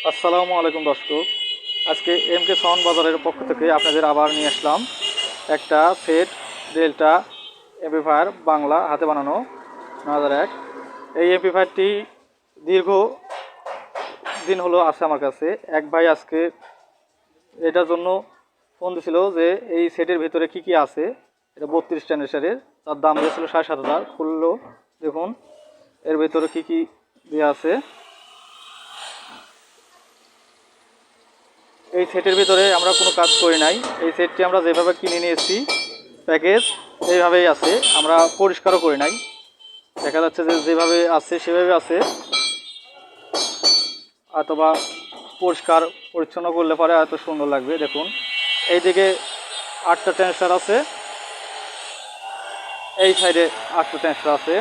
আসসালামু আলাইকুম দর্শক। আজকে এমকে সাউন্ড বাজারের পক্ষ থেকে আপনাদের আবার নিয়ে আসলাম একটা সেট ডেল্টা এমপ্লিফায়ার বাংলা হাতে বানানো 9001। এই এমপ্লিফায়ারটি দীর্ঘ দিন হলো আছে আমার কাছে। এক ভাই আজকে এটার জন্য ফোন দিছিল যে এই সেটের ভিতরে কি কি আছে। এটা 32 ট্রানজিস্টরের, তার দাম দিয়েছিল 7,500। খুললো, দেখুন এর ভিতরে কি কি দেওয়া আছে। এই সেটের ভিতরে আমরা কোনো কাজ করি নাই। এই সেটটি আমরা যেভাবে কিনে নিয়েছি প্যাকেজ এইভাবেই আছে, আমরা পরিষ্কারও করি নাই। দেখা যাচ্ছে যে যেভাবে আছে সেভাবে আছে, অথবা পরিষ্কার পরিচ্ছন্ন করলে পরে এত সুন্দর লাগবে। দেখুন এইদিকে 8টা ট্রানজিস্টর আছে, এই সাইডে 8টা ট্রানজিস্টর আছে,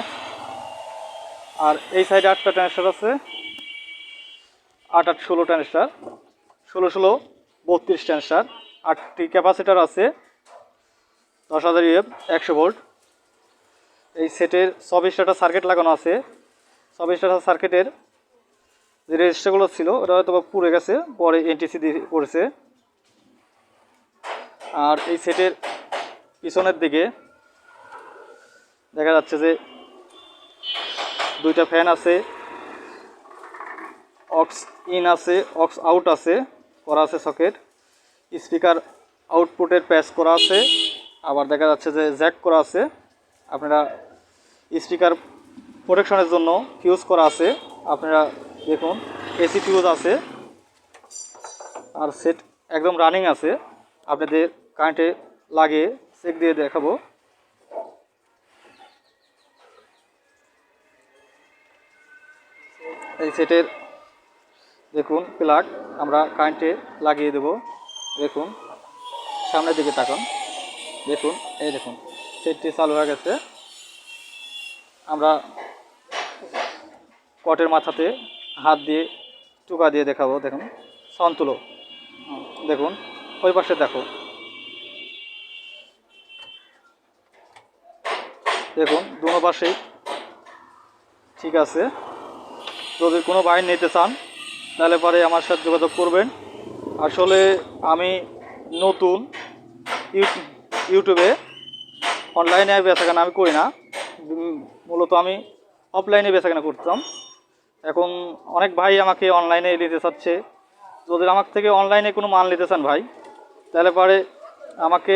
আর এই সাইডে 8টা ট্রানজিস্টর আছে। 8 8 16 ট্রানজিস্টর, 16 16 32 ট্রানজিস্টর। 8টি ক্যাপাসিটার আছে 10,000 ইএফ 100 ভোল্ট। এই সেটের 24টা সার্কিট লাগানো আছে। 24টা সার্কিটের যে রেজিস্টারগুলো ছিল ওটা হয়তো পুড়ে গেছে, পরে এনটিসি দিয়ে করেছে। আর এই সেটের পিছনের দিকে দেখা যাচ্ছে যে 2টা ফ্যান আছে, অক্স ইন আছে, অক্স আউট আছে, করা আছে সকেট। স্পিকার আউটপুটের প্যাচ করা আছে, আবার দেখা যাচ্ছে যে জ্যাক করা আছে। আপনারা স্পিকার প্রোটেকশনের জন্য ফিউজ করা আছে, আপনারা দেখুন এসি ফিউজ আছে। আর সেট একদম রানিং আছে, আপনাদের কারেন্টে লাগিয়ে চেক দিয়ে দেখাবো। এই সেটের দেখুন প্লাগ আমরা কারেন্টে লাগিয়ে দেব। দেখুন সামনের দিকে তাকান, দেখুন এই দেখুন সেটটি চালু হয়ে গেছে। আমরা কটের মাথাতে হাত দিয়ে টুকা দিয়ে দেখাবো। দেখুন সাউন্ড তুলো, দেখুন ওই পাশে দেখো, দেখুন দুনো পাশেই ঠিক আছে। যদি কোনো ভাই নিতে চান তাহলে পরে আমার সাথে যোগাযোগ করবেন। আসলে আমি নতুন ইউটিউবে অনলাইনে বেচাকেনা আমি করি না, মূলত আমি অফলাইনে বেচাকেনা করতাম। এখন অনেক ভাই আমাকে অনলাইনে নিতে চাচ্ছে। যদি আমার থেকে অনলাইনে কোনো মাল নিতে চান ভাই, তাহলে পরে আমাকে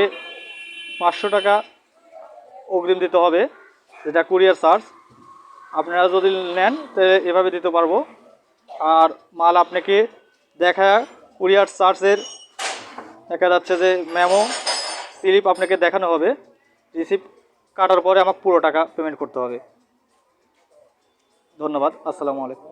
500 টাকা অগ্রিম দিতে হবে, যেটা কুরিয়ার চার্জ। আপনারা যদি নেন তাহলে এভাবে দিতে পারবো। আর মাল আপনাকে দেখা কুরিয়ার চার্জের দেখা যাচ্ছে যে মেমো স্লিপ আপনাকে দেখানো হবে, রিসিপ্ট কাটার পরে আমাকে পুরো টাকা পেমেন্ট করতে হবে। ধন্যবাদ, আসসালামু আলাইকুম।